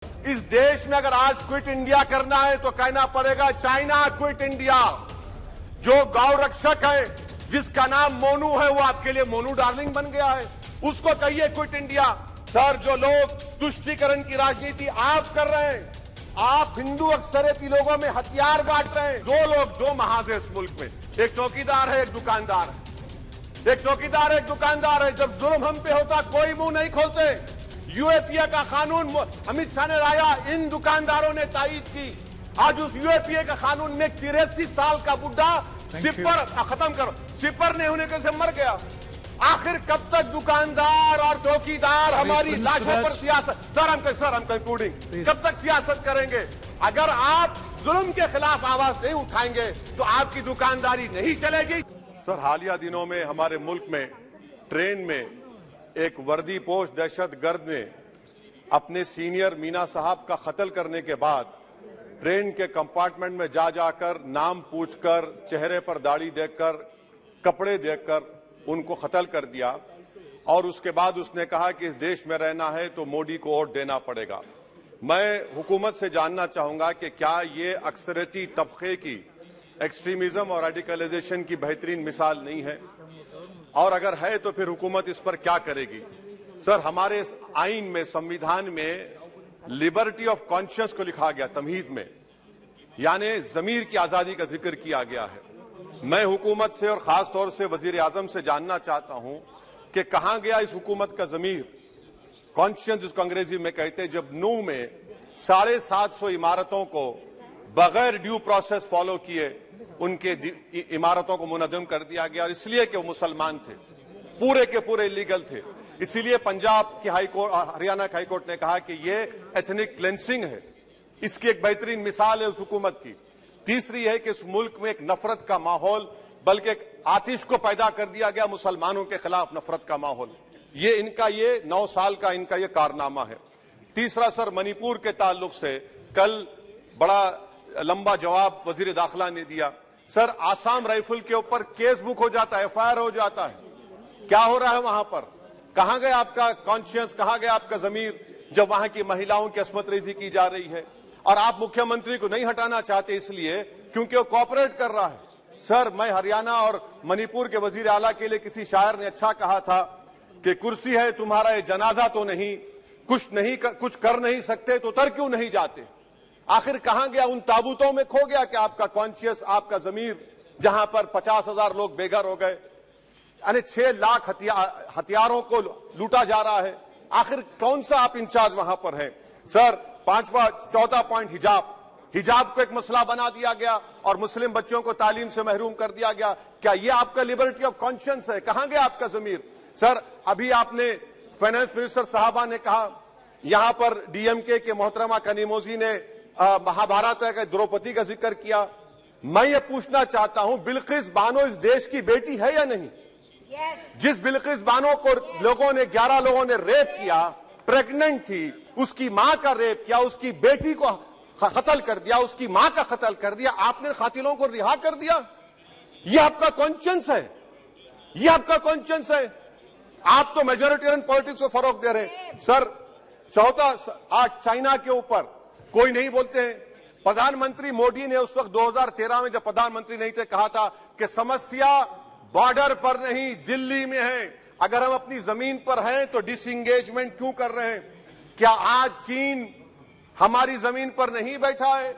इस देश में अगर आज क्विट इंडिया करना है तो कहना पड़ेगा चाइना क्विट इंडिया। जो गौ रक्षक है जिसका नाम मोनू है वो आपके लिए मोनू डार्लिंग बन गया है, उसको कहिए क्विट इंडिया। सर, जो लोग तुष्टीकरण की राजनीति आप कर रहे हैं, आप हिंदू अक्सरियती लोगों में हथियार बांट रहे हैं। दो लोग, दो महाज इस मुल्क में, एक चौकीदार है, एक दुकानदार है। एक चौकीदार है, एक दुकानदार है। जब जुल्म हम पे होता कोई मुंह नहीं खोलते। यूएपीए का कानून अमित शाह ने लाया, इन दुकानदारों ने तायीद की। आज उस यूएपीए का कानून में 83 साल का बुढ़ा सिपर खत्म करो, सिपर नहीं होने के से मर गया। आखिर कब तक दुकानदार और चौकीदार हमारी लाशों पर सियासत? सर, हम कंक्लूडिंग, कब तक सियासत करेंगे? अगर आप जुल्म के खिलाफ आवाज नहीं उठाएंगे तो आपकी दुकानदारी नहीं चलेगी। सर, हालिया दिनों में हमारे मुल्क में ट्रेन में एक वर्दीपोश दहशतगर्द ने अपने सीनियर मीना साहब का कत्ल करने के बाद ट्रेन के कंपार्टमेंट में जाकर नाम पूछकर, चेहरे पर दाढ़ी देखकर, कपड़े देखकर उनको कत्ल कर दिया। और उसके बाद उसने कहा कि इस देश में रहना है तो मोदी को वोट देना पड़ेगा। मैं हुकूमत से जानना चाहूंगा कि क्या ये अक्सरियती तबके की एक्सट्रीमिज्म और रेडिकलाइजेशन की बेहतरीन मिसाल नहीं है? और अगर है तो फिर हुकूमत इस पर क्या करेगी? सर, हमारे आइन में, संविधान में लिबर्टी ऑफ कॉन्शियस को लिखा गया, तमहीद में, यानी जमीर की आजादी का जिक्र किया गया है। मैं हुकूमत से और खास तौर से वजीर आजम से जानना चाहता हूं कि कहां गया इस हुकूमत का जमीर, कॉन्शियस जिसको अंग्रेजी में कहते हैं, जब नूह में 750 इमारतों को बगैर ड्यू प्रोसेस फॉलो किए उनके इमारतों को मुनज़्ज़म कर दिया गया, और इसलिए कि वो मुसलमान थे, पूरे के पूरे इलीगल थे। इसीलिए पंजाब की हाईकोर्ट और हरियाणा की हाईकोर्ट ने कहा कि ये एथनिक क्लेंसिंग है। इसकी एक बेहतरीन मिसाल है उस हुकूमत की। तीसरी है कि इस मुल्क में एक नफरत का माहौल, बल्कि एक आतिश को पैदा कर दिया गया, मुसलमानों के खिलाफ नफरत का माहौल। ये इनका ये 9 साल का इनका ये कारनामा है। तीसरा सर, मणिपुर के ताल्लुक से कल बड़ा लंबा जवाब वजीर दाखिला ने दिया। सर, आसाम राइफल के ऊपर केस बुक हो जाता है, एफआईआर हो जाता है। क्या हो रहा है वहां पर? कहां गया आपका कॉन्शियस, कहां गया आपका जमीर, जब वहां की महिलाओं की अस्मत रेजी की जा रही है? और आप मुख्यमंत्री को नहीं हटाना चाहते इसलिए क्योंकि वो कोऑपरेट कर रहा है। सर, मैं हरियाणा और मणिपुर के वजीर आला के लिए, किसी शायर ने अच्छा कहा था कि कुर्सी है तुम्हारा ये जनाजा तो नहीं, कुछ कर नहीं सकते तो उतर क्यों नहीं जाते? आखिर कहां गया? उन ताबूतों में खो गया कि आपका कॉन्शियस, आपका जमीर, जहां पर 50,000 लोग बेघर हो गए, यानी 6 लाख हथियारों को लूटा जा रहा है। आखिर कौन सा आप इंचार्ज वहां पर हैं? सर, 14 पॉइंट हिजाब को एक मसला बना दिया गया और मुस्लिम बच्चों को तालीम से महरूम कर दिया गया। क्या ये आपका लिबर्टी ऑफ कॉन्शियंस है? कहां गया आपका जमीर? सर, अभी आपने फाइनेंस मिनिस्टर साहबा ने कहा, यहां पर डीएमके के मोहतरमा कनीमोजी ने महाभारत के द्रौपदी का जिक्र किया। मैं ये पूछना चाहता हूं, बिल्किस बानो इस देश की बेटी है या नहीं? जिस बिल्किस बानो को लोगों ने 11 लोगों ने रेप किया, प्रेग्नेंट थी, उसकी मां का रेप किया, उसकी बेटी को कत्ल कर दिया, उसकी मां का कत्ल कर दिया, आपने कातिलों को रिहा कर दिया। ये आपका कॉन्शियंस है? ये आपका कॉन्शियंस है? आप तो मेजोरिटेरियन पॉलिटिक्स को फरोग दे रहे हैं। सर, चौथा, आज चाइना के ऊपर कोई नहीं बोलते हैं। प्रधानमंत्री मोदी ने उस वक्त 2013 में जब प्रधानमंत्री नहीं थे कहा था कि समस्या बॉर्डर पर नहीं, दिल्ली में है। अगर हम अपनी जमीन पर हैं तो डिसएंगेजमेंट क्यों कर रहे हैं? क्या आज चीन हमारी जमीन पर नहीं बैठा है?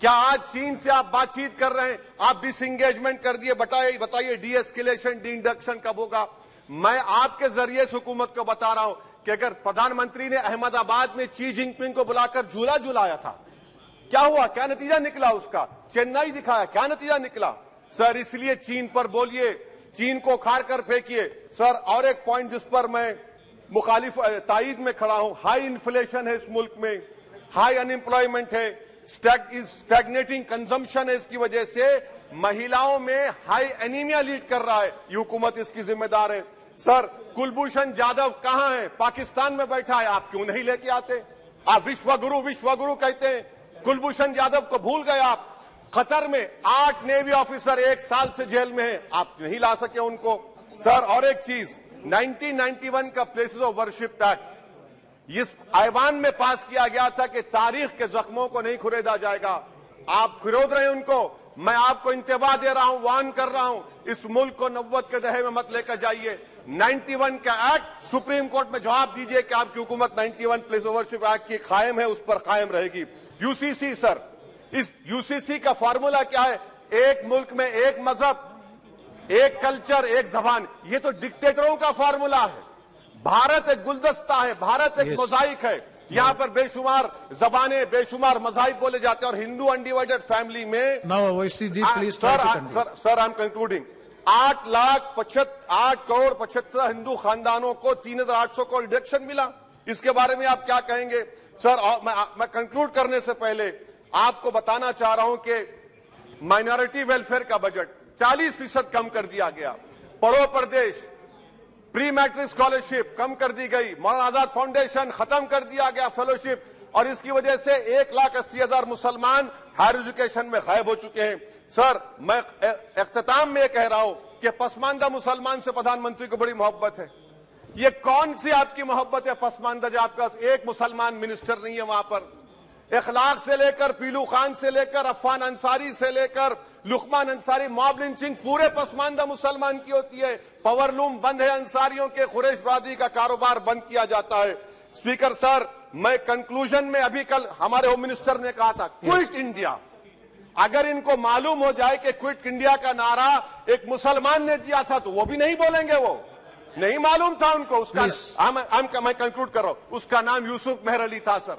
क्या आज चीन से आप बातचीत कर रहे हैं? आप डिसएंगेजमेंट कर दिए। बताइए डी-एस्केलेशन, डी-इंडक्शन कब होगा? मैं आपके जरिए से हुकूमत को बता रहा हूं कि अगर प्रधानमंत्री ने अहमदाबाद में शी जिनपिंग को बुलाकर झूला झुलाया था, क्या हुआ? क्या नतीजा निकला उसका? चेन्नई दिखाया, क्या नतीजा निकला? सर, इसलिए चीन पर बोलिए, चीन को उखाड़ कर फेंकिए। सर, और एक पॉइंट जिस पर मैं मुखालिफ तायीद में खड़ा हूं, हाई इन्फ्लेशन है इस मुल्क में, हाई अनएम्प्लॉयमेंट है, स्टैग्नेटिंग कंजम्पशन है। इसकी वजह से महिलाओं में हाई एनीमिया लीड कर रहा है। ये हुकूमत इसकी जिम्मेदार है। सर, कुलभूषण जाधव कहां है? पाकिस्तान में बैठा है, आप क्यों नहीं लेके आते? आप विश्वगुरु कहते हैं, कुलभूषण जाधव को भूल गए आप। कतर में 8 नेवी ऑफिसर 1 साल से जेल में हैं, आप नहीं ला सके उनको। सर, और एक चीज, 1991 का प्लेसेस ऑफ वर्शिप एक्ट, इस ऐवान में पास किया गया था कि तारीख के जख्मों को नहीं खुरेदा जाएगा। आप खुरोद रहे हैं उनको। मैं आपको इंतबा दे रहा हूं, वार्न कर रहा हूं, इस मुल्क को 90 के दहे में मत लेकर जाइए। 91 का एक्ट सुप्रीम कोर्ट में जवाब दीजिए कि आपकी हुकूमत 91 प्लेस ओवरशिप एक्ट की कायम है, उस पर कायम रहेगी। यूसीसी सर, इस यूसीसी का फार्मूला क्या है? एक मुल्क में एक मजहब, एक कल्चर, एक जबान। ये तो डिक्टेटरों का फार्मूला है। भारत एक गुलदस्ता है, भारत एक मोजाइक है। यहाँ पर बेशुमार जबानें, बेशुमार मज़ाहिब बोले जाते हैं और हिंदू अनडिवाइडेड फैमिली में sir I am concluding 8 crore 75 Hindu खानदानों को 3,800 करोड़ डिडक्शन मिला। इसके बारे में आप क्या कहेंगे सर? मैं कंक्लूड करने से पहले आपको बताना चाह रहा हूं कि माइनॉरिटी वेलफेयर का बजट 40% कम कर दिया गया। पढ़ो प्रदेश, प्री मैट्रिक स्कॉलरशिप कम कर दी गई। मौलाना आजाद फाउंडेशन खत्म कर दिया गया फेलोशिप, और इसकी वजह से 1,80,000 मुसलमान हायर एजुकेशन में गायब हो चुके हैं। सर, मैं इख्तिताम में कह रहा हूं कि पसमानदा मुसलमान से प्रधानमंत्री को बड़ी मोहब्बत है। ये कौन सी आपकी मोहब्बत है पसमानदा, जो आपका एक मुसलमान मिनिस्टर नहीं है वहां पर? इखलाक से लेकर, पीलू खान से लेकर, अफान अंसारी से लेकर लुकमान अंसारी, मॉब लिंचिंग पूरे पसमानदा मुसलमान की होती है। पावर लूम बंद है अंसारियों के, कुरैश बरादरी का कारोबार बंद किया जाता है। स्पीकर सर, मैं कंक्लूजन में अभी कल हमारे होम मिनिस्टर ने कहा था क्विट इंडिया। अगर इनको मालूम हो जाए कि क्विट इंडिया का नारा एक मुसलमान ने दिया था तो वो भी नहीं बोलेंगे। वो नहीं मालूम था उनको। उसका मैं कंक्लूड कर रहा हूं, उसका नाम यूसुफ मेहर अली था सर।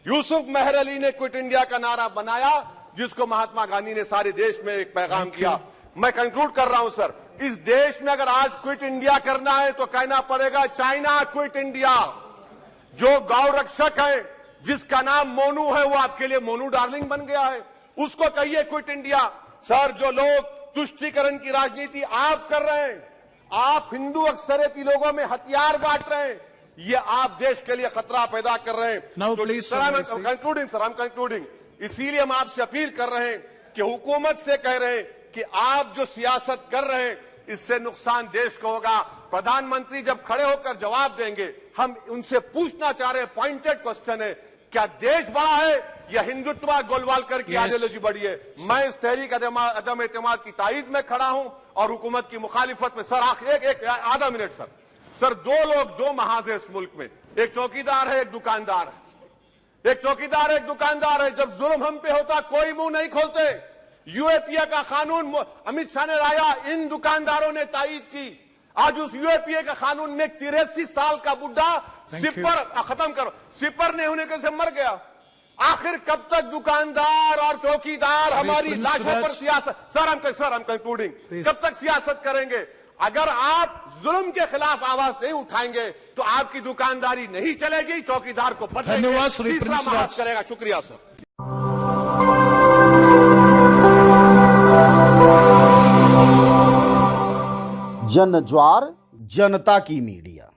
यूसुफ मेहर अली ने क्विट इंडिया का नारा बनाया, जिसको महात्मा गांधी ने सारे देश में एक पैगाम किया। मैं कंक्लूड कर रहा हूं सर, इस देश में अगर आज क्विट इंडिया करना है तो कहना पड़ेगा चाइना क्विट इंडिया। जो गौ रक्षक है, जिसका नाम मोनू है, वो आपके लिए मोनू डार्लिंग बन गया है, उसको कहिए क्विट इंडिया। सर, जो लोग तुष्टीकरण की राजनीति आप कर रहे हैं, आप हिंदू अक्सरियती लोगों में हथियार बांट रहे हैं, ये आप देश के लिए खतरा पैदा कर रहे हैं। Sir, I'm concluding। इसीलिए हम आपसे अपील कर रहे हैं कि हुकूमत से कह रहे हैं कि आप जो सियासत कर रहे हैं, इससे नुकसान देश को होगा। प्रधानमंत्री जब खड़े होकर जवाब देंगे, हम उनसे पूछना चाह रहे हैं, पॉइंटेड क्वेश्चन है, क्या देश बड़ा है या हिंदुत्व गोलवालकर की आइडियोलॉजी बड़ी है? मैं इस तहरीक अदम एतमाद की तायद में खड़ा हूं और हुकूमत की मुखालिफत में। सर, एक आधा मिनट सर, दो लोग, दो महाज है इस मुल्क में, एक चौकीदार है, एक दुकानदार है। एक चौकीदार, एक दुकानदार है। जब जुल्म हम पे होता कोई मुंह नहीं खोलते। यूएपीए का कानून अमित शाह ने लाया, इन दुकानदारों ने तायद की। आज उस यूएपीए का कानून में 83 साल का बुढ़ा सिपर खत्म करो, सिपर नहीं होने से मर गया। आखिर कब तक दुकानदार और चौकीदार हमारी लाशों पर सियासत? सर, हम कंक्लूडिंग, कब तक सियासत करेंगे? अगर आप जुल्म के खिलाफ आवाज नहीं उठाएंगे तो आपकी दुकानदारी नहीं चलेगी, चौकीदार को बदलेंगे, तीसरा महाज करेगा। शुक्रिया सर। जन ज्वार जनता की मीडिया।